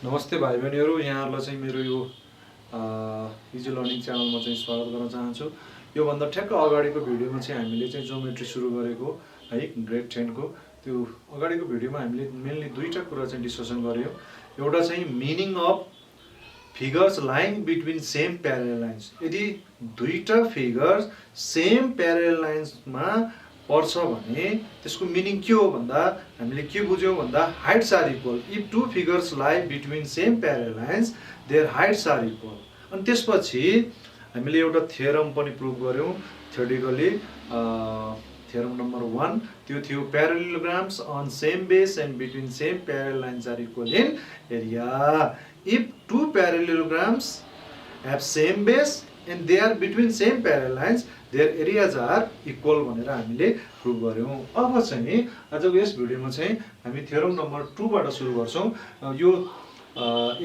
नमस्ते भाइ बहिनीहरू, यहाँहरूलाई चाहिँ मेरो यो इजी लर्निङ च्यानलमा चाहिँ स्वागत गर्न चाहन्छु। योभन्दा ठ्याक्क अगाडिको भिडियोमा चाहिँ हामीले चाहिँ ज्योमेट्री सुरु गरेको है ग्रेड 10 को त्यो अगाडिको भिडियोमा हामीले मेनली दुईटा कुरा चाहिँ डिस्कसन गर्यौँ। एउटा चाहिँ meaning of figures lying between same parallel lines. यदि दुईटा फिगर्स सेम प्यारल लाइन्समा पर्छ भने त्यसको मिनिङ के हो भन्दा हामीले के बुझ्यौं भन्दा heights are equal. If two figures lie between same parallel lines their heights are equal. अनि त्यसपछि हामीले एउटा थ्योरम पनि प्रुभ गर्यौं थ्योरेटिकली। थ्योरम नम्बर 1 त्यो थियो parallelograms on same base and between same parallel lines are equal in area. If two parallelograms have same base and they are between same parallel lines their areas are equal भनेर हामीले prove गर्यौं। अब चाहिँ आजको यस भिडियोमा चाहिँ हामी theorem number 2 बाट सुरु गर्छौं। यो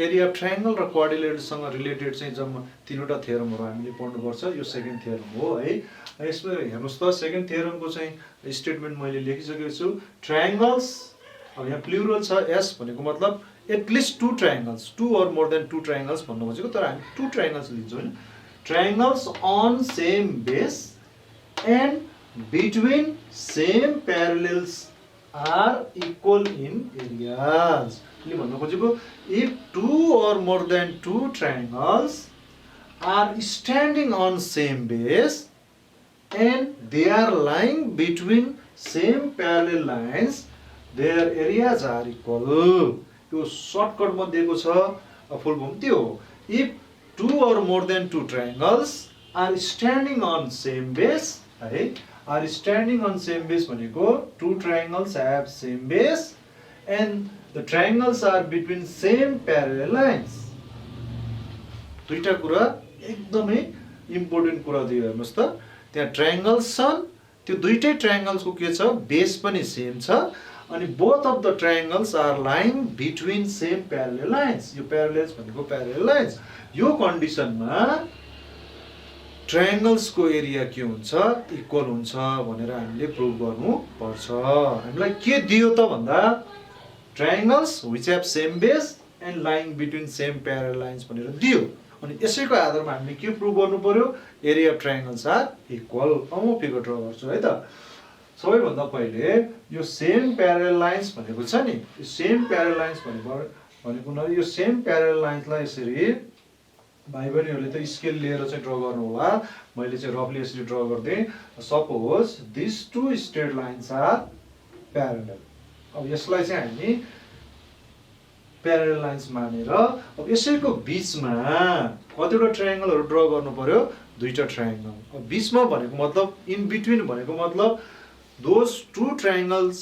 एरिया अफ ट्रायंगल र क्वाड्रिलेटरसँग रिलेटेड चाहिँ जम्मा तीनवटा थ्योरमहरु हामीले पढ्नुपर्छ। यो सेकेन्ड थ्योरम हो है। यसमा हेर्नुस् त सेकेन्ड थ्योरमको चाहिँ स्टेटमेन्ट मैले लेखिसकेको छु। ट्रायंगल्स, अब यहाँ प्लुरल छ एस भनेको मतलब एटलिस्ट टू ट्रायंगल्स, टू और मोर देन टू ट्रायंगल्स भन्नु खोजेको, तर हामी टू ट्रायंगल्स लिन्छौं हैन। Triangles on same base and between same parallels are equal in areas. ले भन्नु खोजेको if two or more than two triangles are standing on same base and they are lying between same parallel lines, their areas are equal. यो shortcut मा दिएको छ, full form त्यो हो। if two or more than two triangles are standing on same base, है, are standing on same base भनेको two triangles have same base and the triangles are between same parallel lines. दुईटा कुरा एकदमै important कुरा दियो हेर्नुस् त। त्यहाँ ट्रायंगल्स छन्, त्यो दुईटै ट्रायंगल्सको के छ, बेस पनि सेम छ अनि both of the triangles are lying between same parallel lines. यो प्यारलल्स भनेको प्यारलल लाइन्स। यो कन्डिसनमा ट्रायंगल्स को एरिया के हुन्छ, इक्वल हुन्छ भनेर हामीले प्रुभ गर्नु पर्छ। हामीलाई के दियो त भन्दा triangles which have same base and lying between same parallel lines भनेर दियो। अनि यसैको आधारमा हामीले के प्रुभ गर्नु पर्यो, area of triangles are equal. अब म फिगर ड्रा गर्छु है त। सबैभन्दा पहिले यो सेम प्यारलल लाइन्स भनेको छ नि, यो सेम प्यारलल लाइन्स भनेको न, यो सेम प्यारलल लाइन्सलाई यसरी भाइ बहिनीहरूले त स्केल लिएर चाहिँ ड्रा गर्नु होला। मैले चाहिँ रफली यसरी ड्रा गर्दै। Suppose this two straight lines are parallel. अब यसलाई चाहिँ हामी प्यारलल लाइन्स मानेर अब यसैको बीचमा कतिवटा ट्रायंगलहरु ड्रा गर्नु पर्यो, दुईटा ट्रायंगल। अब बीचमा भनेको मतलब इन बिट्विन भनेको मतलब दोज टु ट्रायंगल्स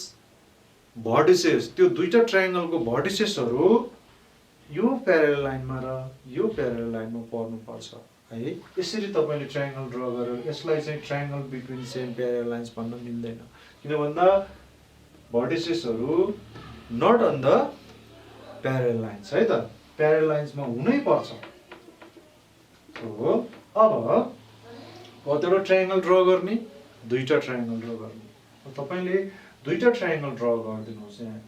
भर्टिसेस, त्यो दुईटा ट्रायंगलको भर्टिसेसहरु यो प्यारलल लाइनमा र यो प्यारलल लाइनमा पर्नु पर्छ है। यसरी तपाईले ट्रायंगल ड्रा गरेर यसलाई चाहिँ triangle between same parallel lines भन्न मिल्दैन, किन भन्दा भर्टिसेसहरु not on the parallel lines है त, प्यारलल लाइन्समा हुनै पर्छ। हो अब कतिवटा ट्रायंगल ड्रा गर्ने, दुईटा ट्रायंगल ड्रा गर्ने। अब तपाईले दुईटा ट्रायंगल ड्रा गरिदिनुहोस् यहाँ।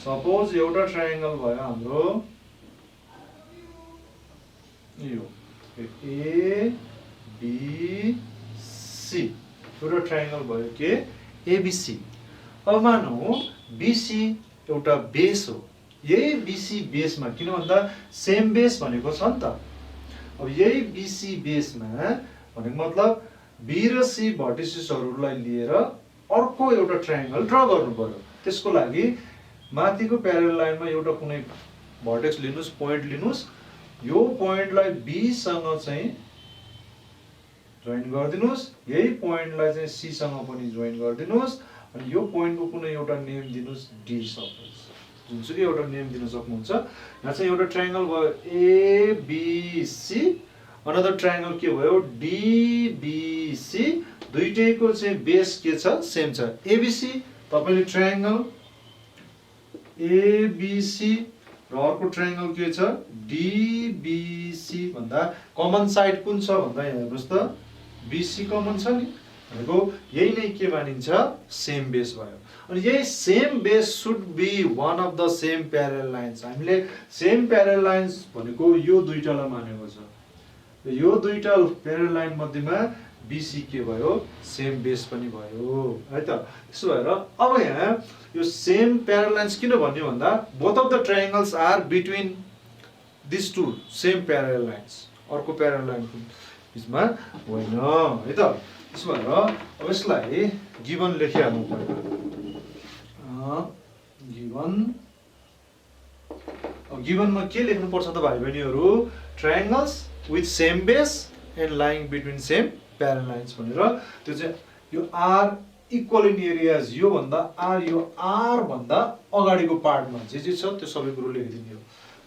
सपोज एउटा ट्रायंगल भयो हाम्रो यो ए बी सी, एउटा ट्रायंगल भयो के एबीसी। अब मानौ बीसी एउटा बेस हो, यही बीसी बेसमा, किन भन्दा सेम बेस भनेको छ नि त। अब यही बीसी बेसमा भनेको मतलब बी र सी भर्टिसेसहरुलाई लिएर अर्को एउटा ट्रायंगल ड्रा गर्नु पर्यो। त्यसको लागि माथिको प्यारलल लाइनमा एउटा कुनै भर्टेक्स लिनुस्, पोइन्ट लिनुस्। यो पोइन्टलाई बी सँग चाहिँ जोइन गर्दिनुस्, यही पोइन्टलाई चाहिँ सी सँग पनि जोइन गर्दिनुस् अनि यो पोइन्टको कुनै एउटा नेम दिनुस्, डी सपोज, जुनसुकै एउटा नेम दिन सक्नुहुन्छ। यहाँ चाहिँ एउटा ट्रायंगल भयो एबीसी, अनदर ट्रायंगल के भयो डीबीसी। दुईटैको चाहिँ बेस के छ, सेम छ एबीसी। तपाईले ट्रायंगल एबीसी र अर्को ट्रायंगल के छ डीबीसी भन्दा कमन साइड कुन छ भन्दा यहाँ हेर्नुस् त बीसी कमन छ नि, भनेको यही नै के मानिन्छ, सेम बेस भयो। अनि यही same base should be one of the same parallel lines. हामीले सेम प्यारल लाइन्स भनेको यो दुईटालाई मानेको छ। यो दुईटा प्यारल लाइन मध्येमा BC के भयो, सेम बेस पनि भयो है त। त्यसो भएर अब यहाँ यो सेम प्यारल लाइन्स किन भन्यो भन्दा both of the triangles are between this two same parallel lines, अर्को प्यारल लाइनको बिचमा होइन है त। त्यसो भएर अब यसलाई गिभन लेखिहाल्नु पर्यो। गिभनमा के लेख्नु पर्छ त भाइ बहिनीहरू, triangles with same base and lying between same parallel lines भनेर। त्यो चाहिँ यो आर इक्वल इन एरियाज, यो भन्दा आर, यो आर भन्दा अगाडिको पार्टमा जे छ त्यो सबै कुरो लेखिदिने हो।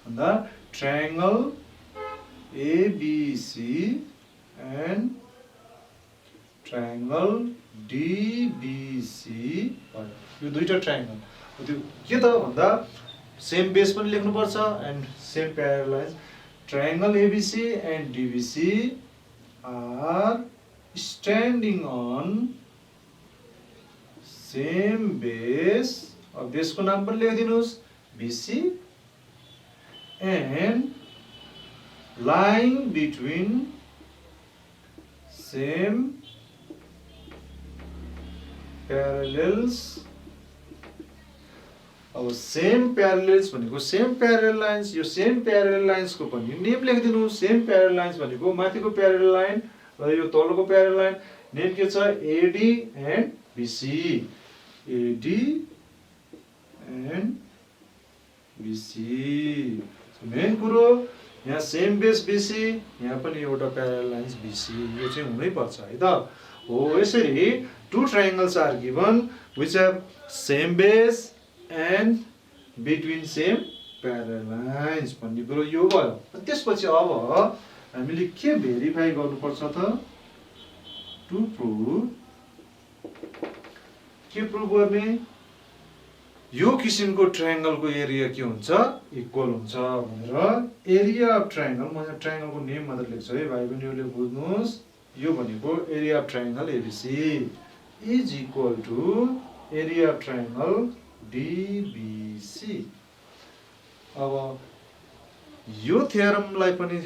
भन्दा triangle ABC and triangle DBC भयो। यो दुईटा ट्रायंगल त्यो के त भन्दा सेम बेस पनि लेख्नुपर्छ and same parallel lines. Triangle ABC and DBC are standing on same base, अब बेसको नाम पनि लेखिदिनुहोस् BC, and lying between same parallels। अब सेम प्यारलेल्स भनेको सेम प्यारल लाइन्स, यो सेम प्यारल लाइन्सको पनि नेम लेखिदिनु। सेम प्यारल लाइन्स भनेको माथिको प्यारल लाइन र यो तलको प्यारल लाइन, नेम के छ AD and BC, AD and BC। Main कुरो यहाँ सेम बेस BC, यहाँ पनि एउटा प्यारल लाइन्स BC, यो चाहिँ हुनै पर्छ है त। हो यसरी two triangles are given which have same base and between same parallel lines भन्ने कुरो यो भयो। त्यसपछि अब हामीले के भेरिफाई गर्नुपर्छ त, टु प्रुभ, के प्रुभ गर्ने, यो किसिमको ट्रायंगलको एरिया के हुन्छ, इक्वल हुन्छ भनेर। एरिया अफ ट्रायंगल, म यहाँ ट्रायंगलको नेम मात्र लेख्छु है भाइ बहिनीहरूले बुझ्नुहोस्। यो भनेको area of triangle ABC is equal to area of triangle DBC। अब यो थ्योरमलाई पनि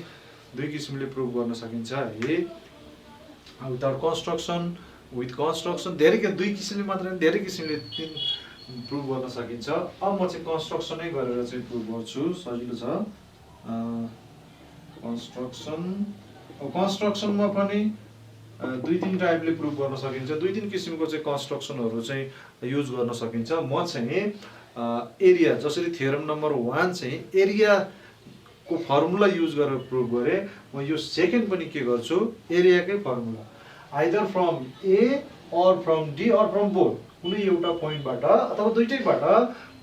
दुई किसिमले प्रुभ गर्न सकिन्छ है, विदाउट कन्स्ट्रक्सन, विथ कन्स्ट्रक्सन। दुई किसिमले मात्र धेरै किसिमले प्रुभ गर्न सकिन्छ। अब म चाहिँ कन्स्ट्रक्सनै गरेर चाहिँ प्रुभ गर्छु, सजिलो छ। कन्स्ट्रक्सनमा पनि दुई तीन टाइपले प्रुभ गर्न सकिन्छ, दुई तीन किसिमको चाहिँ कन्स्ट्रक्सनहरू चाहिँ युज गर्न सकिन्छ। म चाहिँ एरिया, जसरी थ्योरम नम्बर 1 चाहिँ एरियाको फर्मुला युज गरेर प्रुभ गरेँ, म यो सेकेन्ड पनि के गर्छु, एरियाकै फर्मुला, आइदर फ्रम A और फ्रम D और फ्रम बोथ, कुनै एउटा पोइन्टबाट अथवा दुईटैबाट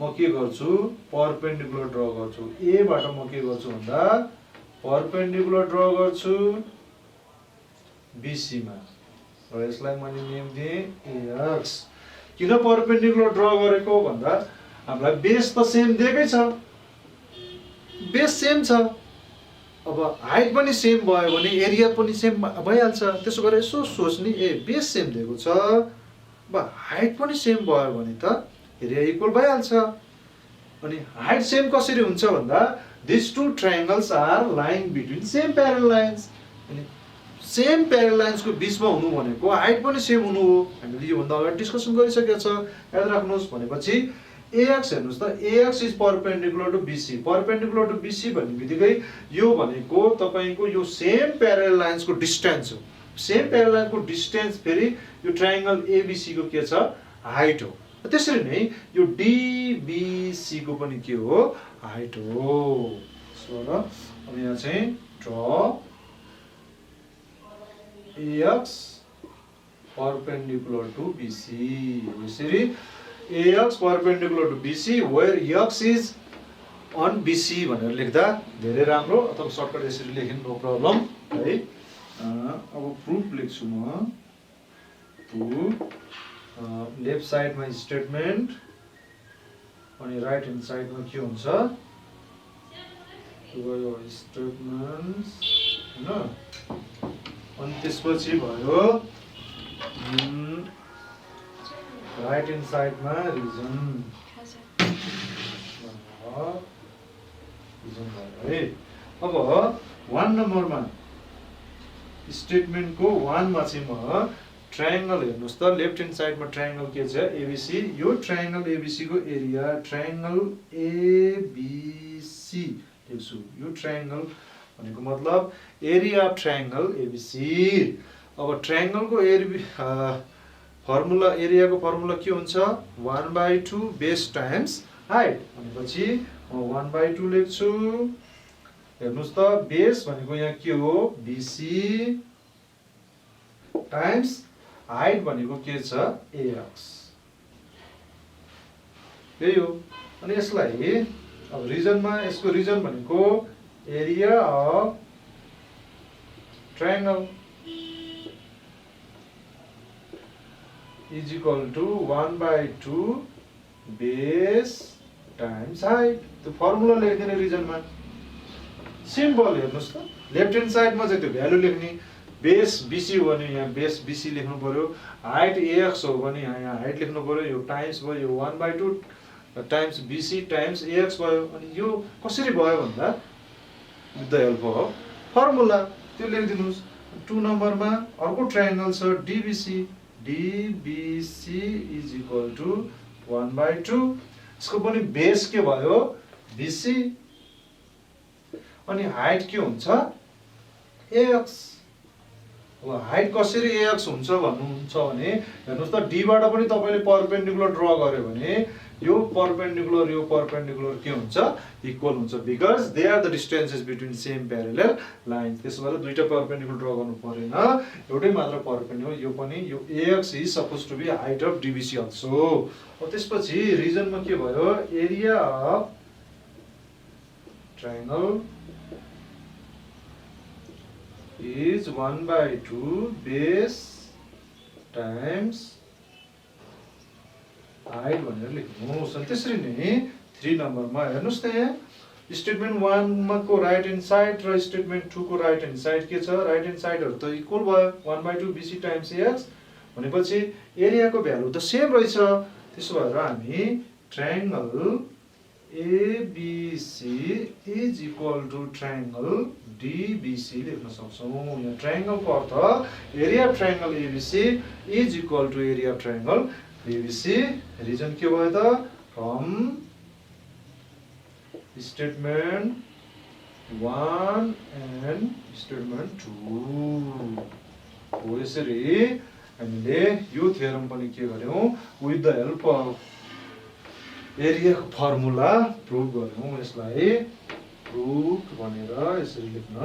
म के गर्छु, परपेन्डिकुलर ड्र गर्छु। A बाट म के गर्छु भन्दा परपेन्डिकुलर ड्र गर्छु BC मा, र यसलाई मैले नेम दिएँ AX। किन परपेन्डिकुलर ड्र गरेको भन्दा हामीलाई बेस त सेम दिएकै छ, बेस सेम छ, अब हाइट पनि सेम भयो भने एरिया पनि सेम भइहाल्छ। त्यसो गरेर यसो सोच्ने, बेस सेम दिएको छ, अब हाइट पनि सेम भयो भने त एरिया इक्वल भइहाल्छ। अनि हाइट सेम कसरी हुन्छ भन्दा this two triangles are lying between same parallel lines. अनि सेम प्यारल लाइन्सको बिचमा हुनु भनेको हाइट पनि सेम हुनु हो। हामीले योभन्दा अगाडि डिस्कसन गरिसकेका छ, याद राख्नुहोस्। भनेपछि AX हेर्नुहोस् त, AX is perpendicular to BC। Perpendicular to BC भन्ने बित्तिकै यो भनेको तपाईको यो सेम प्यारल लाइन्सको डिस्टेन्स हो। सेम प्यारल लाइन्सको डिस्टेन्स फेरि यो ट्रायंगल ABC को के छ, हाइट हो। त्यसरी नै यो DBC को पनि के हो, हाइट हो। सो र अब यहाँ चाहिँ draw AX perpendicular to BC। यसरी AX perpendicular to BC where X is on BC भनेर लेख्दा धेरै राम्रो, अथवा सर्टकट यसरी लेख्नु नो प्रब्लम है। अब प्रुफ लेख्छु म। प्रुफ लेफ्ट साइडमा स्टेटमेन्ट अनि राइट ह्यान्ड साइडमा के हुन्छ, गयो स्टेटमेन्ट्स हैन। अनि त्यसपछि भयो राइट ह्यान्ड साइडमा रिजन भयो है। अब 1 नम्बरमा स्टेटमेन्टको 1 मा चाहिँ म ट्रायंगल हेर्नुस् त, लेफ्ट ह्यान्ड साइडमा ट्रायंगल के छ एबीसी, यो ट्रायंगल एबीसी को एरिया ट्रायंगल एबीसी लेख्छु। यो ट्रायंगल भनेको मतलब एरिया अफ ट्रायंगल एबीसी। अब ट्रायंगलको फर्मुला, एरियाको फर्मुला के हुन्छ 1/2 बेस टाइम्स हाइट भनेपछि म 1/2 लेख्छु। हेर्नुस् त बेस भनेको यहाँ के हो बीसी टाइम्स हाइट भनेको के छ एएक्स, यही हो। अनि यसलाई अब रिजनमा, यसको रिजन भनेको area of triangle is equal to 1/2 base times height. त्यो फर्मुला लेखिदिने रिजनमा सिम्पल। हेर्नुस् त लेफ्ट ह्यान्ड साइडमा चाहिँ त्यो भ्यालु लेख्ने, बेस बीसी हो भने यहाँ बेस बीसी लेख्नु पर्यो, हाइट एएक्स हो भने यहाँ हाइट लेख्नु पर्यो, यो टाइम्स भयो, यो 1/2 टाइम्स बीसी टाइम्स एएक्स भयो। अनि यो कसरी भयो भन्दा with the help of formula त्यो लेखिदिनुस्। 2 नम्बरमा अर्को ट्रायंगल छ DBC, DBC is equal to 1/2, यसको पनि बेस के भयो बीसी अनि हाइट के हुन्छ एएक्स। अब हाइट कसरी एएक्स हुन्छ भन्नुहुन्छ भने हेर्नुस् त डीबाट पनि तपाईले परपेन्डिकुलर ड्रा गर्यो भने यो परपेन्डिकुलर के हुन्छ इक्वल हुन्छ, because they are the distances between same parallel lines. त्यसो भएर दुईटा परपेन्डिकुलर ड्रा गर्नु परेन, एउटै मात्र परपेन्डिकुलर। यो पनि यो AX is suppose to be height of DBC also. अब त्यसपछि रिजनमा के भयो area of triangle is 1/2 base times height भनेर लेख्नुहोस्। अनि त्यसरी नै 3 नम्बरमा हेर्नुस् त यहाँ स्टेटमेन्ट 1 मा को राइट ह्यान्ड साइड र स्टेटमेन्ट 2 को राइट ह्यान्ड साइड के छ, राइट ह्यान्ड साइडहरु त इक्वल भयो 1/2 बीसी टाइम्स एएक्स भनेपछि एरियाको भ्यालु त सेम रहेछ। त्यसो भएर हामी triangle ABC is equal to triangle DBC लेख्न सक्छौं। यहाँ ट्रायंगल को अर्थ area of triangle ABC is equal to area of triangle BBC। Reason के भयो त फ्रम स्टेटमेन्ट 1 एन्ड स्टेटमेन्ट 2 हो। यसरी हामीले यो थ्योरम पनि के गर्यौं with the help of area को फर्मुला प्रुभ गर्यौं। यसलाई प्रुभ भनेर यसरी लेख्न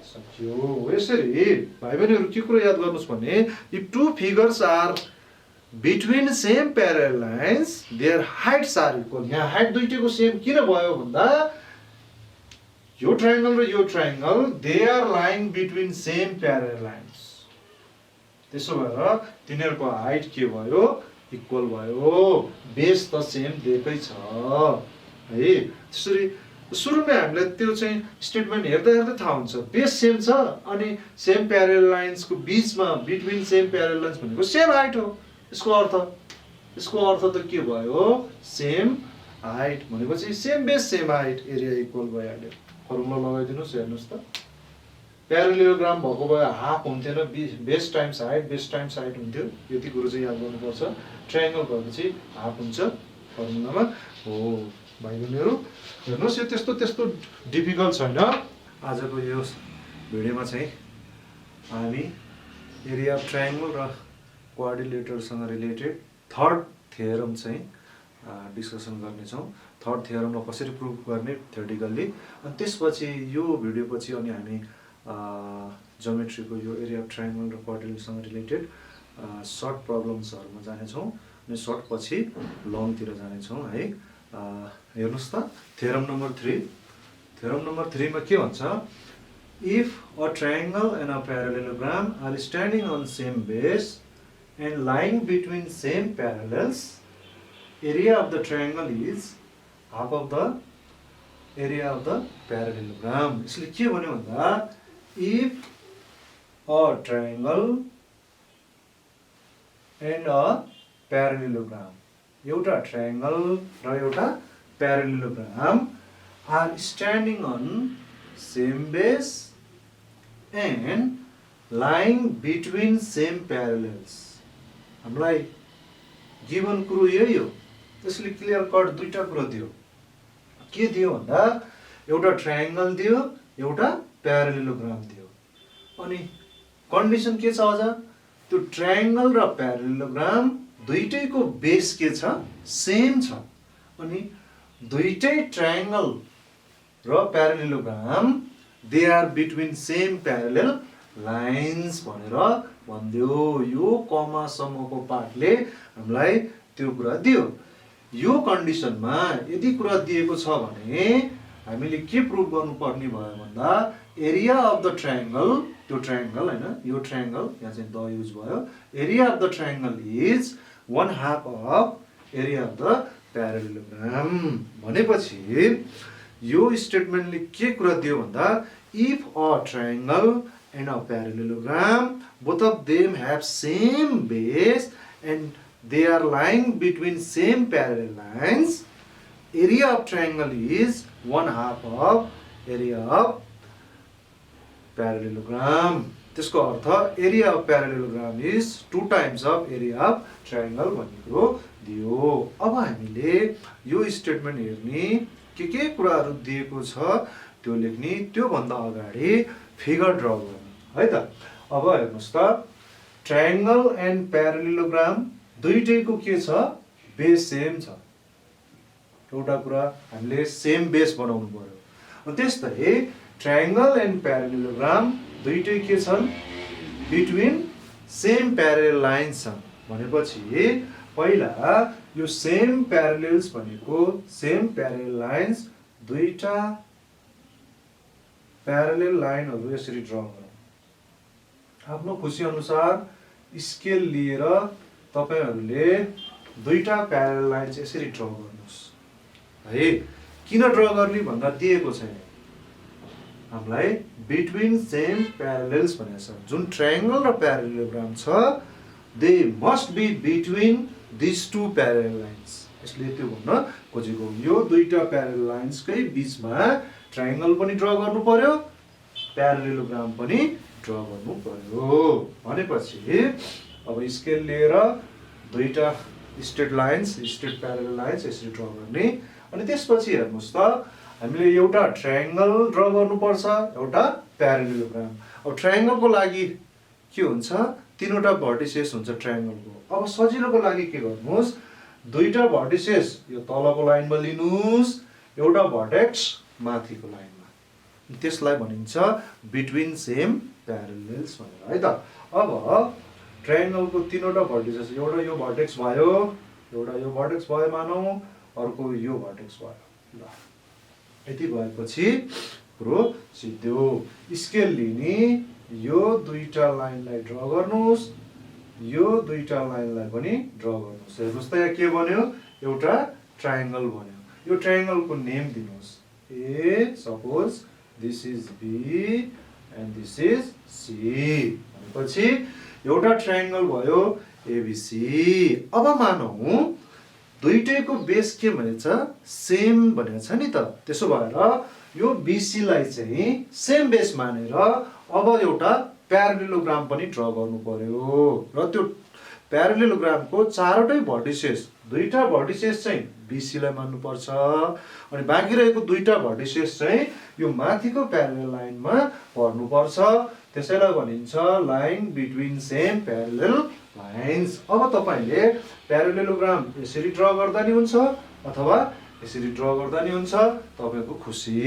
सक्यो। यसरी भाइ बहिनीहरु के कुरा याद गर्नुस् भने if two figures are between same parallel lines their heights are equal. यहाँ हाइट दुईटैको सेम किन भयो भन्दा यो ट्रायंगल र यो triangle they are lying between same parallel lines. त्यसो भएर तिनीहरुको हाइट के भयो इक्वल भयो, बेस त सेम दिएकै छ है। त्यसरी सुरुमै हामीलाई त्यो चाहिँ स्टेटमेन्ट हेर्दा हेर्दा थाहा हुन्छ बेस सेम छ अनि सेम प्यारल लाइन्स को बीचमा बिट्विन सेम प्यारल लाइन्स भनेको सेम हाइट हो। यसको अर्थ त के भयो सेम हाइट भनेपछि same base same height, area equal भइहाल्यो। फर्मुला लगाइदिनुस्। हेर्नुस् त प्यारेललोग्राम भएको भए हाफ हुन्थेन, बेस टाइम्स हाइट हुन्थ्यो। यति कुरो चाहिँ याद गर्नुपर्छ। ट्रायंगल भएपछि हाफ हुन्छ फर्मुलामा हो। भाइ बहिनीहरु हेर्नुस् यो त्यस्तो डिफिकल्ट छैन। आजको यो भिडियोमा चाहिँ हामी एरिया अफ ट्रायंगल र क्वाड्रिलेटरसँग रिलेटेड थर्ड थ्योरम चाहिँ डिस्कसन गर्नेछौँ। थर्ड थ्योरमलाई कसरी प्रुभ गर्ने थ्योरेटिकल्ली। अनि त्यसपछि यो भिडियोपछि अनि हामी ज्योमेट्रीको यो एरिया अफ ट्रायंगल र क्वाड्रिलेटरसँग रिलेटेड सर्ट प्रब्लम्सहरुमा जानेछौँ अनि सर्ट पछि लङतिर जानेछौँ है। हेर्नुस् त थ्योरम नम्बर 3। थ्योरम नम्बर 3 मा के भन्छ if a triangle and a parallelogram are standing on same base and lying between same parallels area of the triangle is half of the area of the parallelogram. यसले के भन्यो भन्दा if a triangle and a प्यारालेलोग्राम, एउटा triangle र एउटा parallelogram are standing on same base and lying between same parallels. हामीलाई given कुरो यही हो। त्यसले क्लियर कट दुईटा कुरो दियो। के दियो भन्दा एउटा ट्रायंगल दियो, एउटा प्यारालेलोग्राम दियो। अनि कन्डिसन के छ अझ? त्यो ट्रायंगल र प्यारालेलोग्राम दुईटैको बेस के छ? सेम छ। अनि दुईटै ट्रायंगल र parallelogram they are between same parallel lines भनेर भन्दियो। यो कमासम्मको पार्टले हामीलाई त्यो कुरा दियो। यो कन्डिसनमा यदि कुरा दिएको छ भने हामीले के प्रुभ गर्नुपर्ने भयो भन्दा एरिया अफ द ट्रायंगल, त्यो ट्रायंगल हैन, यो ट्रायंगल यहाँ चाहिँ द युज भयो, area of the triangle is 1/2 of area of the parallelogram. भनेपछि यो स्टेटमेन्टले के कुरा दियो भन्दा if a triangle and a parallelogram both of them have same base and they are lying between same parallel lines, area of triangle is 1/2 of area of parallelogram। त्यसको अर्थ area of parallelogram is 2 times of area of triangle भन्ने कुरो दियो। अब हामीले यो statement हेर्ने के कुराहरू दिएको छ त्यो लेख्ने, त्यो भन्दा अगाडि फिगर ड्रा गर्ने है त। अब हेर्नुस् त, ट्रायंगल एन्ड प्यारालेलोग्राम दुईटैको के छ? बेस सेम छ। एउटा कुरा हामीले सेम बेस बनाउनु पर्यो। त्यस्तै ट्रायंगल एन्ड प्यारालेलोग्राम दुईटै के छन्? बिट्विन सेम प्यारालेल लाइन्स छन्। भनेपछि पहिला यो सेम प्यारालेल्स भनेको सेम प्यारालेल लाइन्स, दुईटा प्यारालेल लाइनहरू यसरी ड्रा गरौँ। आफ्नो खुसी अनुसार स्केल लिएर तपाईहरुले दुईटा प्यारालेल लाइन्स यसरी ड्रा गर्नुस् है। किन ड्रा गर्ने भन्दा दिएको छैन हामीलाई बिट्विन सेम प्यारालेल्स भनेको छ। जुन ट्रायंगल र प्यारालेलोग्राम छ they must be between this two parallel lines. यसले त्यो भन्न खोजेको यो दुईटा प्यारालेल लाइन्सकै बीचमा ट्रायंगल पनि ड्रा गर्नु पर्यो, प्यारालेलोग्राम पनि ड्रा गर्नु पर्यो। भनेपछि अब स्केल लिएर दुईटा स्ट्रेट लाइन्स, स्ट्रेट प्यारालेल लाइन्स यसरी ड्रा गर्ने। अनि त्यसपछि हेर्नुस् त, हामीले एउटा ट्रायंगल ड्रा गर्नुपर्छ, एउटा प्यारालेलोग्राम। अब ट्रायंगलको लागि के हुन्छ? तीनवटा भर्टिसेस हुन्छ ट्रायंगलको। अब सजिलोको लागि के गर्नुस्? दुईटा भर्टिसेस यो तलको लाइनमा लिनुस्, एउटा भर्टेक्स माथिको लाइनमा। त्यसलाई भनिन्छ बिट्विन सेम प्यारालेल्स भनेर है त। अब ट्रायंगलको तीनवटा भर्टिसेस, एउटा यो भर्टेक्स भयो, एउटा यो भर्टेक्स भयो मानौं, अर्को यो भर्टेक्स भयो। ल यति भएपछि पुरो सिद्धियो। स्केल लिने, यो दुईटा लाइनलाई ड्रा गर्नुस्, यो दुईटा लाइनलाई पनि ड्रा गर्नुस्। हेर्नुस् त यहाँ के बन्यो? एउटा ट्रायंगल बन्यो। यो ट्रायंगलको नेम दिनुस्। A suppose this is B and this is C. भनेपछि एउटा ट्रायंगल भयो एबीसी। अब मानौं दुईटैको बेस के भनेछ? सेम भनेको छ नि त। त्यसो भएर यो बीसी लाई चाहिँ सेम बेस मानेर अब एउटा प्यारालेलोग्राम पनि ड्रा गर्नु पर्यो। र त्यो प्यारालेलोग्रामको चारवटै भर्टिसेस, दुईटा भर्टिसेस चाहिँ बीसी लाई मान्नु पर्छ, अनि बाँकी रहेको दुईटा भर्टिसेस चाहिँ यो माथिको प्यारालेल लाइनमा पर्नु पर्छ। त्यसैलाई भनिन्छ line between same parallel lines. अब तपाईले प्यारालेलोग्राम यसरी ड्रा गर्दा नि हुन्छ अथवा यसरी ड्रा गर्दा नि हुन्छ, तपाईको खुसी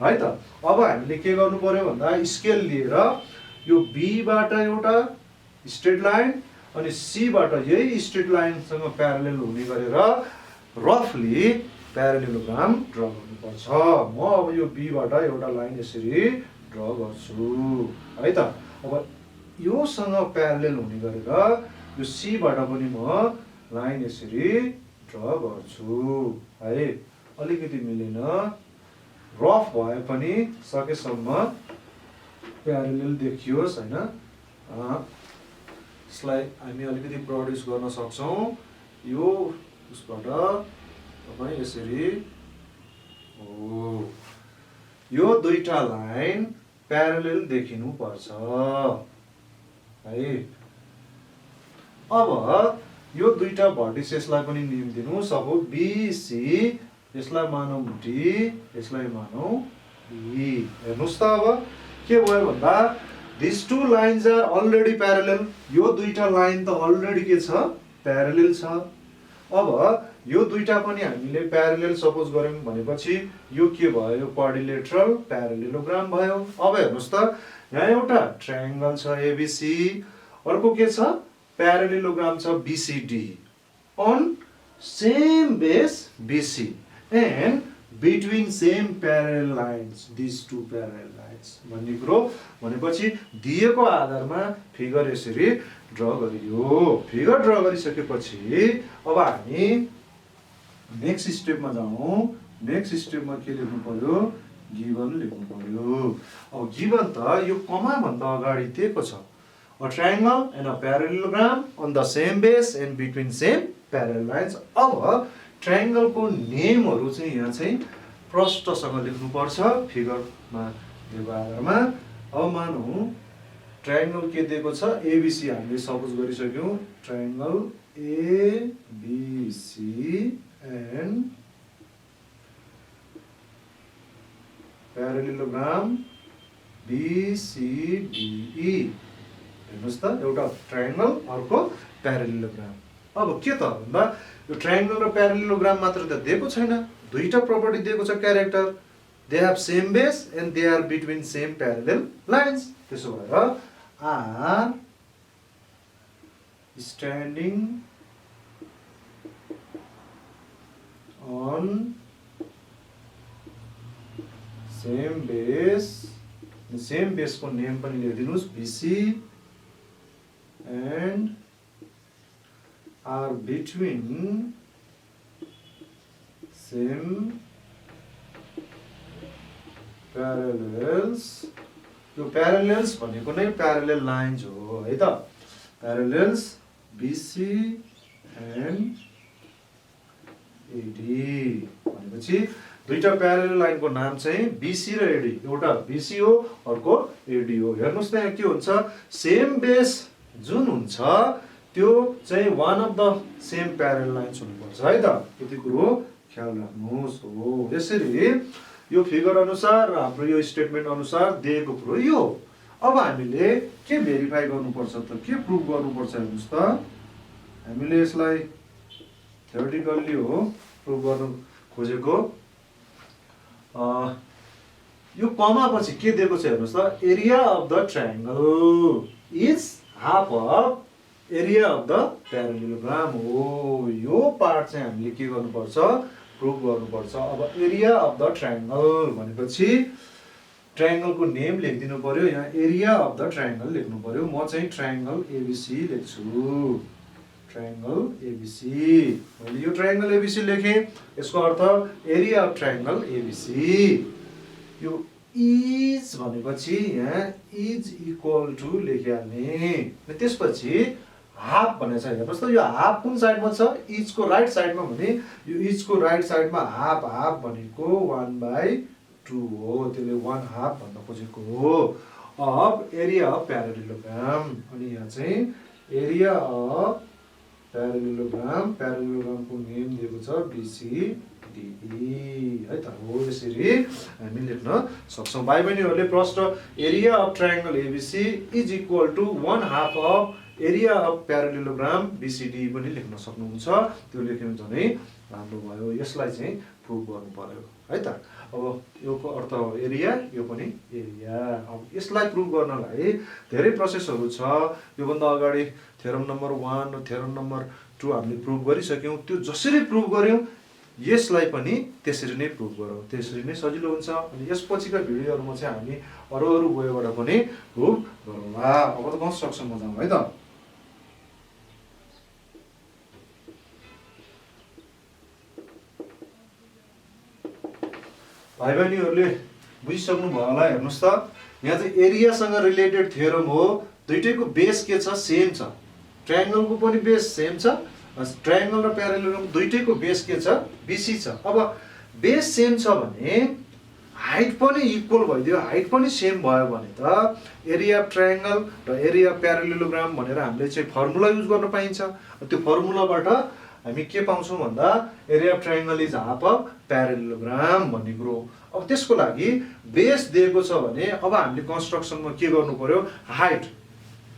है त। अब हामीले के गर्नु पर्यो भन्दा स्केल लिएर यो बी बाट एउटा स्ट्रेट लाइन अनि सी बाट यही स्ट्रेट लाइनसँग प्यारालेल हुने गरेर रफली प्यारालेलोग्राम ड्रा गर्नुपर्छ। म अब यो बी बाट एउटा लाइन यसरी ड्रा गर्छु है त। अब योसँग प्यारालेल हुने गरेर यो सी बाट पनि म लाइन यसरी ड्रा गर्छु है। अलिकति मिलेन, रफ भए पनि सकेसम्म प्यारालेल देखियोस् हैन। यसलाई हामी अलिकति प्रोड्युस गर्न सक्छौं। यो उसबाट तपाईँ यसरी हो यो दुईटा लाइन प्यारलल देखिनु पर्छ है। अब यो दुईटा भर्टिसेसलाई पनि नेम दिनु। सपोज BC यसलाई मानौ D, यसलाई मानौ E। हेर्नुस् त अब के भयो भन्दा this two lines are already parallel. यो दुईटा लाइन त अलरेडी के छ प्यारलल छ। अब यो दुईटा पनि हामीले प्यारलल सपोज गर्यौं भनेपछि यो के भयो क्वाड्रिलेटरल प्यारलेलोग्राम भयो। अब हेर्नुस् त यहाँ एउटा ट्रायंगल छ ABC, अर्को के छ प्यारलेलोग्राम छ BCD on same base BC and between same parallel lines, these two parallel lines भन्ने कुरो भनेपछि दिएको आधारमा फिगर यसरी ड्रा गरियो। फिगर ड्रा गरिसकेपछि अब हामी नेक्स्ट स्टेपमा जाउँ। नेक्स्ट स्टेपमा के लेख्नु पर्यो गिवन लेख्नु पर्यो। अब गिवन त यो कमा भन्दा अगाडि दिएको छ a triangle and a parallelogram on the same base and between same parallel lines। अब ट्रायंगल को नेमहरु चाहिँ यहाँ चाहिँ प्रष्टसँग लेख्नु पर्छ फिगरमा दिएको आधारमा। अब मानौ ट्रायंगल के दिएको छ ABC हामीले सपोज गरिसक्यौं। Triangle ABC and parallelogram BCDE। हेर्नुस् त एउटा ट्रायंगल अर्को प्यारलेलोग्राम। अब के त भन्दा यो ट्रायंगल र प्यारलेलोग्राम मात्र त दिएको छैन, दुईटा प्रपर्टी दिएको छ character. They have same base and they are between same parallel lines. त्यसो भएर are standing on same base. Same base को नेम पनि लेखिदिनुस् BC and are between same parallels। यो parallels भनेको नै parallel lines हो है त। parallels BC and AD भनेपछि दुईटा प्यारलल लाइन को नाम चाहिँ BC र AD। एउटा BC हो अर्को AD हो। हेर्नुस् त यहाँ के हुन्छ सेम बेस जुन हुन्छ त्यो चाहिँ one of the same parallel lines हुनुपर्छ है त। यति कुरो ख्याल राख्नुहोस् हो। यसरी यो फिगर अनुसार हाम्रो यो स्टेटमेन्ट अनुसार दिएको कुरो यो। अब हामीले के भेरिफाई गर्नुपर्छ त के प्रुभ गर्नुपर्छ हेर्नुस् त। हामीले यसलाई थ्योरेटिकल्ली हो प्रुभ गर्न खोजेको। यो कमा पछि के दिएको छ हेर्नुस् त area of the triangle is half of area of the parallelogram हो। यो पार्ट चाहिँ हामीले के गर्नुपर्छ प्रुभ गर्नुपर्छ। अब एरिया अफ द ट्रायंगल भनेपछि ट्रायंगल को नेम लेखिदिनु पर्यो। यहाँ एरिया अफ द ट्रायंगल लेख्नु पर्यो। म चाहिँ ट्रायंगल ABC लेख्छु। Triangle ABC। मैले यो ट्रायंगल ABC लेखेँ। यसको अर्थ एरिया अफ ट्रायंगल ABC। यो इज भनेपछि यहाँ इज इक्वल टु लेखिहाल्ने। त्यसपछि हाफ भनेको छ। हेर्नुहोस् त यो हाफ कुन साइडमा छ इज को राइट साइडमा भने यो इज को राइट साइडमा हाफ हाफ भनेको 1/2 हो। त्यसले 1/2 भन्न खोजेको हो। अब एरिया अफ प्यारलेलोग्राम अनि यहाँ चाहिँ एरिया अफ प्यारलेलोग्राम को नेम दिएको छ BCDE है त हो। यसरी हामी लेख्न सक्छौं। भाइ बहिनीहरुले प्रश्न area of triangle ABC is equal to 1/2 of area of parallelogram BCDE पनि लेख्न सक्नुहुन्छ। त्यो लेख्नु झनै राम्रो भयो। यसलाई चाहिँ प्रुभ गर्नु पर्यो है त। अब यो को अर्थ हो एरिया, यो पनि एरिया। अब यसलाई प्रुभ गर्नलाई धेरै प्रोसेसहरु छ। यो भन्दा अगाडि थ्योरम नम्बर 1 र थ्योरम नम्बर 2 हामीले प्रुभ गरिसक्यौं। त्यो जसरी प्रुभ गर्यौं यसलाई पनि त्यसरी नै प्रुभ गरौँ। त्यसरी नै सजिलो हुन्छ। अनि यसपछिका भिडियोहरुमा चाहिँ हामी अरु वेबाट पनि प्रुभ गरौँला। अब त कन्स्ट्रक्सनमा जाउँ है त। भाइ बहिनीहरुले बुझिसक्नु भयो होला। हेर्नुस् त यहाँ चाहिँ एरियासँग रिलेटेड थ्योरम हो। दुईटैको बेस के छ सेम छ। ट्रायंगल को पनि बेस सेम छ ट्रायंगल र प्यारालेलोग्राम दुईटैको बेस के छ BC छ। अब बेस सेम छ भने हाइट पनि इक्वल भइदियो, हाइट पनि सेम भयो भने त एरिया अफ ट्रायंगल र एरिया अफ प्यारालेलोग्राम भनेर हामीले चाहिँ फर्मुला युज गर्न पाइन्छ। त्यो फर्मुलाबाट हामी के पाउँछौँ भन्दा area of triangle is half of parallelogram भन्ने कुरो। अब त्यसको लागि बेस दिएको छ भने अब हामीले कन्स्ट्रक्सनमा के गर्नु पर्यो, हाइट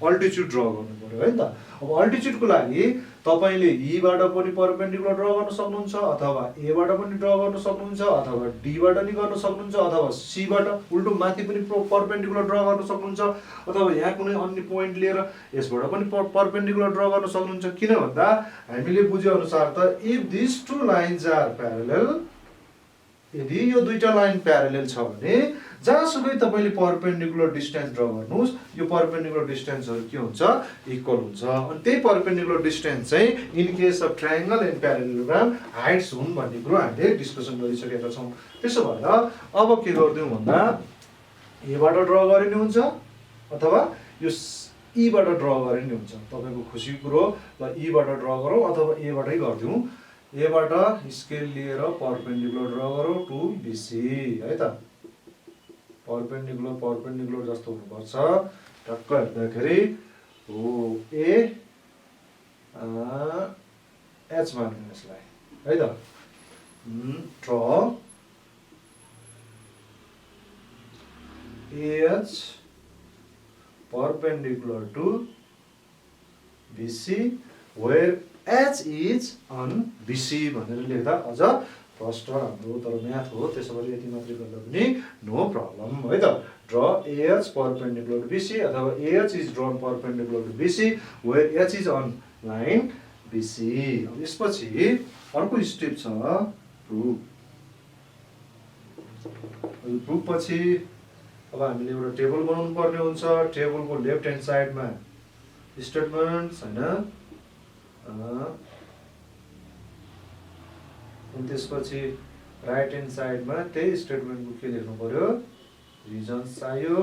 अल्टिट्युड ड्र गर्नु पर्यो है त। अब अल्टिट्युडको लागि तपाईले ईबाट पनि परपेन्डिकुलर ड्र गर्न सक्नुहुन्छ, अथवा एबाट पनि ड्र गर्न सक्नुहुन्छ, अथवा डीबाट नि गर्न सक्नुहुन्छ, अथवा सीबाट उल्टो माथि पनि परपेन्डिकुलर ड्र गर्न सक्नुहुन्छ, अथवा यहाँ कुनै अन्य पोइन्ट लिएर यसबाट पनि परपेन्डिकुलर ड्र गर्न सक्नुहुन्छ। किन भन्दा हामीले बुझे अनुसार त if this two lines are parallel, यदि यो दुईटा लाइन प्यारलल छ भने जहाँसुकै तपाईले परपेन्डिकुलर डिस्टेन्स ड्र गर्नुस्, यो परपेन्डिकुलर डिस्टेन्सहरु के हुन्छ इक्वल हुन्छ। अनि त्यही परपेन्डिकुलर डिस्टेन्स चाहिँ in case of triangle and parallelogram heights हुन् भन्ने कुरो हामीले डिस्कसन गरिसकेका छौं। त्यसो भएर अब के गर्दियौ भन्दा एबाट ड्र गरे नि हुन्छ अथवा यो ईबाट ड्र गरे नि हुन्छ, तपाईको खुसीको कुरो। ल ईबाट ड्र गरौँ अथवा एबाटै गर्दियौ। एबाट स्केल लिएर परपेन्डिकुलर ड्र गरौँ टु BC है त। परपेन्डिकुलर जस्तो हुनुपर्छ। टक्क हेर्दाखेरि हो ए एच मानौँ यसलाई है त। Draw H perpendicular to BC where H is on BC भनेर लेख्दा अझ प्रष्ट हाम्रो। तर म्याथ हो त्यसैले यति मात्रै गर्दा पनि नो प्रब्लम है त। Draw AH perpendicular to BC अथवा AH is drawn perpendicular to BC where H is on line BC। अब यसपछि अर्को स्टेप छ प्रुफ। प्रुफ पछि अब हामीले एउटा टेबल बनाउनु पर्ने हुन्छ। टेबलको लेफ्ट ह्यान्ड साइडमा स्टेटमेन्ट्स हैन, अनि त्यसपछि राइट ह्यान्ड साइडमा त्यही स्टेटमेन्टको के लेख्नु पर्यो, रिजन्स चाहियो।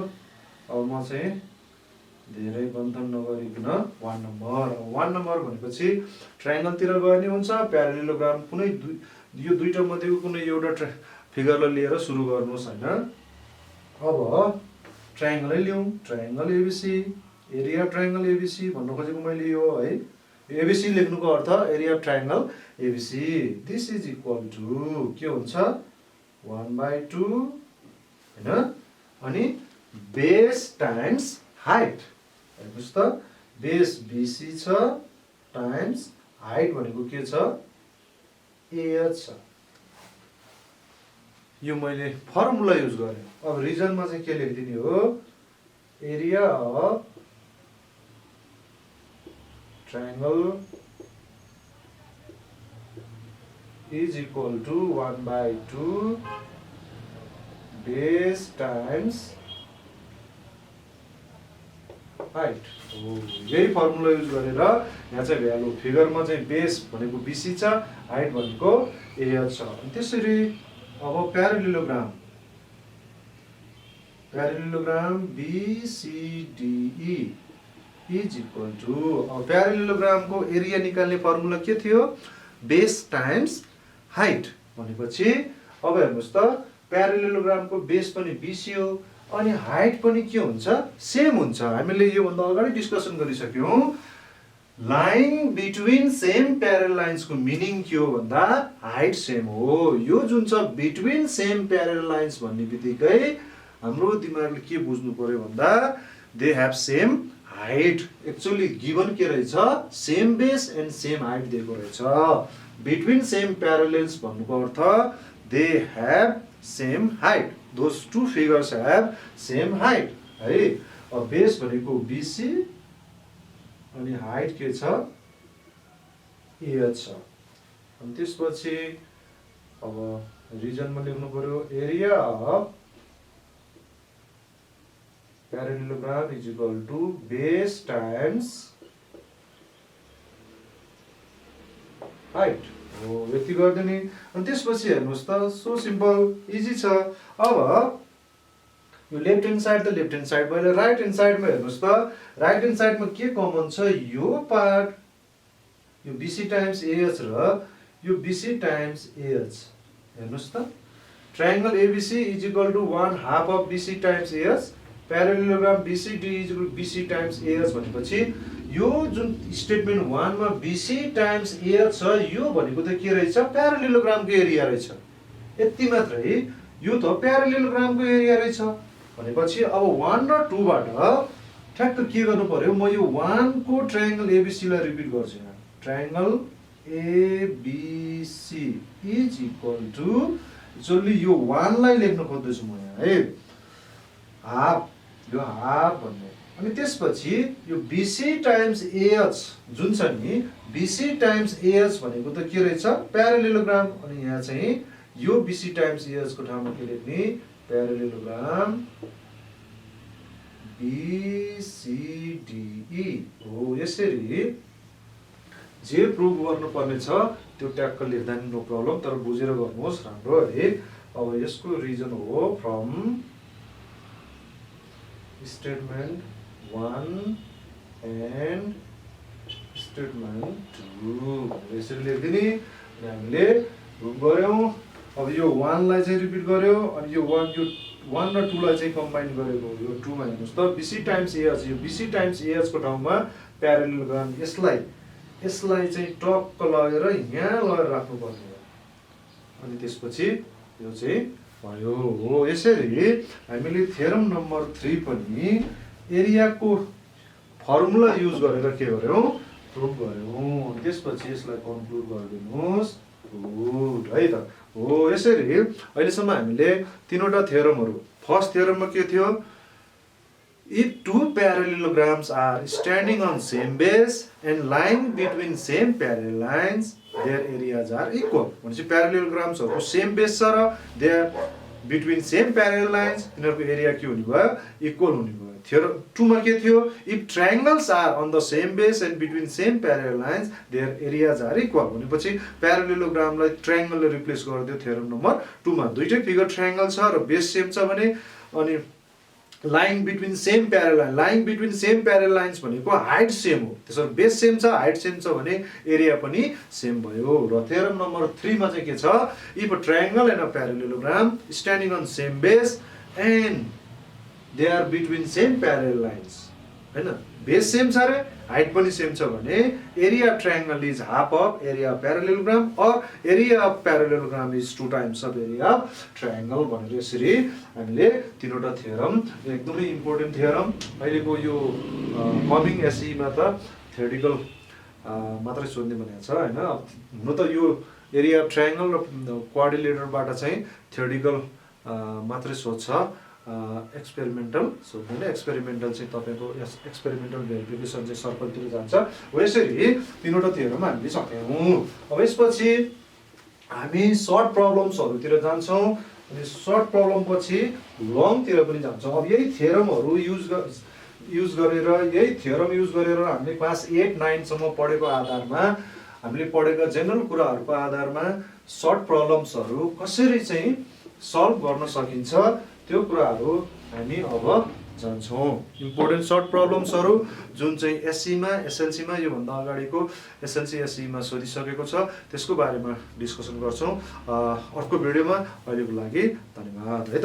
अब म चाहिँ धेरै बन्धन नगरिकन 1 नम्बर। 1 नम्बर भनेपछि ट्रायंगलतिर गए नि हुन्छ, प्यारालेलोग्राम कुनै यो दुईटा मध्येको कुनै एउटा फिगरलाई लिएर सुरु गर्नुहोस् हैन। अब ट्रायंगलै लियौं, triangle ABC, area triangle ABC भन्न खोजेको मैले यो है। ABC लेख्नुको अर्थ area of triangle ABC। This is equal to के हुन्छ 1/2 हैन। अनि बेस टाइम्स हाइट। हेर्नुस् त बेस BC छ टाइम्स हाइट भनेको के छ AH छ। यो मैले फर्मुला युज गरे। अब रिजनमा चाहिँ के लेख्दिने हो, area of triangle is equal to 1/2 base times height। यही फर्मुला युज गरेर यहाँ चाहिँ भ्यालु फिगरमा चाहिँ बेस भनेको BC छ, हाइट भनेको AH छ। अनि त्यसरी अब प्यारालेलोग्राम BCDE इज इक्वल टु, अब प्यारालेलोग्रामको एरिया निकाल्ने फर्मुला के थियो, बेस टाइम्स हाइट भनेपछि अब हेर्नुस् त प्यारालेलोग्रामको बेस पनि BC हो अनि हाइट पनि के हुन्छ सेम हुन्छ। हामीले यो भन्दा अगाडि डिस्कसन गरिसक्यौं। लाइन बिट्विन सेम प्यारल लाइन्सको मिनिङ के हो भन्दा हाइट सेम हो। यो जुन छ बिट्विन सेम प्यारल लाइन्स भन्ने बित्तिकै हाम्रो दिमागले के बुझ्नु पर्यो भन्दा they have same height. Actually given के रहेछ, same base and same height दिएको रहेछ। बिट्विन सेम प्यारलेल्स भन्नुको अर्थ they have same height, those two figures have same height है। अब बेस भनेको BC अनि हाइट के छ AH छ। अनि त्यसपछि अब रिजनमा लेख्नु पर्यो area of parallelogram is equal to base times height हो। यति गर्दिने। अनि त्यसपछि हेर्नुस् त सो सिम्पल इजी छ। अब यो लेफ्ट ह्यान्ड साइड त लेफ्ट ह्यान्ड साइड भयो, राइट ह्यान्ड साइडमा हेर्नुस् त राइट ह्यान्ड साइडमा के कमन छ, यो पार्ट यो BC टाइम्स AH र यो BC टाइम्स AH हेर्नुस् त triangle ABC is equal to 1/2 of BC times AH parallelogram BCD is equal to BC times AH भनेपछि यो जुन स्टेटमेन्ट 1 मा BC टाइम्स AH छ यो भनेको त के रहेछ प्यारालेलोग्रामको एरिया रहेछ यति मात्रै यो त प्यारालेलोग्रामको एरिया रहेछ भनेपछि अब 1 र 2 बाट ठ्याक्क के गर्नु पर्यो म यो 1 को ट्रायंगल ABC लाई रिपिट गर्छु यहाँ triangle ABC is equal to actually यो 1 लाई लेख्न खोज्दैछु म यहाँ है हाफ यो हाफ भन्ने अनि त्यसपछि यो BC टाइम्स AH जुन छ नि BC टाइम्स AH भनेको त के रहेछ प्यारालेलोग्राम अनि यहाँ चाहिँ यो BC टाइम्स AH को ठाउँमा के लेख्ने प्यारालेलोग्राम BCDE हो यसरी जे प्रुभ गर्नुपर्ने छ त्यो ट्याक्क लेख्दा नि नो प्रब्लम तर बुझेर गर्नुहोस् राम्रो है अब यसको रिजन हो फ्रम स्टेटमेन्ट 1 एन्ड स्टेटमेन्ट 2 यसरी लेख्दिने अनि हामीले प्रुभ गर्यौं अब यो 1 लाई चाहिँ रिपिट गर्यो अनि यो 1 र 2 लाई चाहिँ कम्बाइन गरेको यो 2 मा हेर्नुस् त BC टाइम्स AH यो BC टाइम्स AH को ठाउँमा प्यारालेलोग्राम यसलाई चाहिँ टक्क लगेर यहाँ लगेर राख्नु पर्ने हो अनि त्यसपछि यो चाहिँ भयो हो यसरी हामीले थ्योरम नम्बर 3 पनि एरियाको फर्मुला युज गरेर के गर्यौं प्रुभ गर्यौं त्यसपछि यसलाई कन्क्लुड गरिदिनुस् गुड है त हो यसरी अहिलेसम्म हामीले तीनवटा थ्योरमहरु फर्स्ट थ्योरममा के थियो if two parallelograms are standing on same base and lying between same parallel lines their areas are equal भनेपछि parallelograms हरु same base छ र they are between same parallel lines तिनीहरुको एरिया के हुने भयो इक्वल हुने भयो थ्योरम 2 मा के थियो if triangles are on the same base and between same parallel lines their areas are equal भनेपछि parallelogramलाई ट्रायंगलले रिप्लेस गरिदियो थ्योरम नम्बर 2 मा दुईटै फिगर ट्रायंगल छ र बेस सेम छ भने अनि lying between same parallel lines भनेको हाइट सेम हो त्यसो बेस सेम छ हाइट सेम छ भने एरिया पनि सेम भयो र थ्योरम नम्बर 3 मा चाहिँ के छ if a triangle and a parallelogram standing on same base and they are between same parallel lines हैन बेस सेम छ रे हाइट पनि सेम छ भने area triangle is half of area parallelogram और area of parallelogram is 2 times of area of triangle भनेर यसरी हामीले तीनवटा थ्योरम एकदमै इम्पोर्टेन्ट थ्योरम अहिलेको यो कमिङ एसई मा त थ्योरेटिकल मात्रै सोध्ने भनेको छ हैन हुन त यो एरिया अफ ट्रायंगल र क्वाड्रिलेटरबाट चाहिँ थ्योरेटिकल मात्रै सोध्छ एक्सपेरिमेन्टल सोध्दैन एक्सपेरिमेन्टल चाहिँ तपाईको एक्सपेरिमेन्टल भेरिफिकेसन चाहिँ सर्कलतिर जान्छ हो यसरी तीनवटा थ्योरम हामीले सक्यौं अब यसपछि हामी सर्ट प्रब्लम्सहरुतिर जान्छौं अनि सर्ट प्रब्लम पछि लङ तिर पनि जान्छौं अब यही थ्योरमहरु युज गरेर यही थ्योरम युज गरेर हामीले क्लास 8 9 सम्म पढेको आधारमा हामीले पढेका जनरल कुराहरुको आधारमा सर्ट प्रब्लम्सहरु कसरी चाहिँ सल्भ गर्न सकिन्छ त्यो कुराहरु हामी अब जान्छौं इम्पोर्टेन्ट सर्ट प्रब्लम्सहरु जुन चाहिँ एससी मा एसएलसी मा यो भन्दा अगाडिको एसएलसी एससी मा सोधिसकेको छ त्यसको बारेमा डिस्कसन गर्छौं अर्को भिडियोमा अहिलेको लागि धन्यवाद है त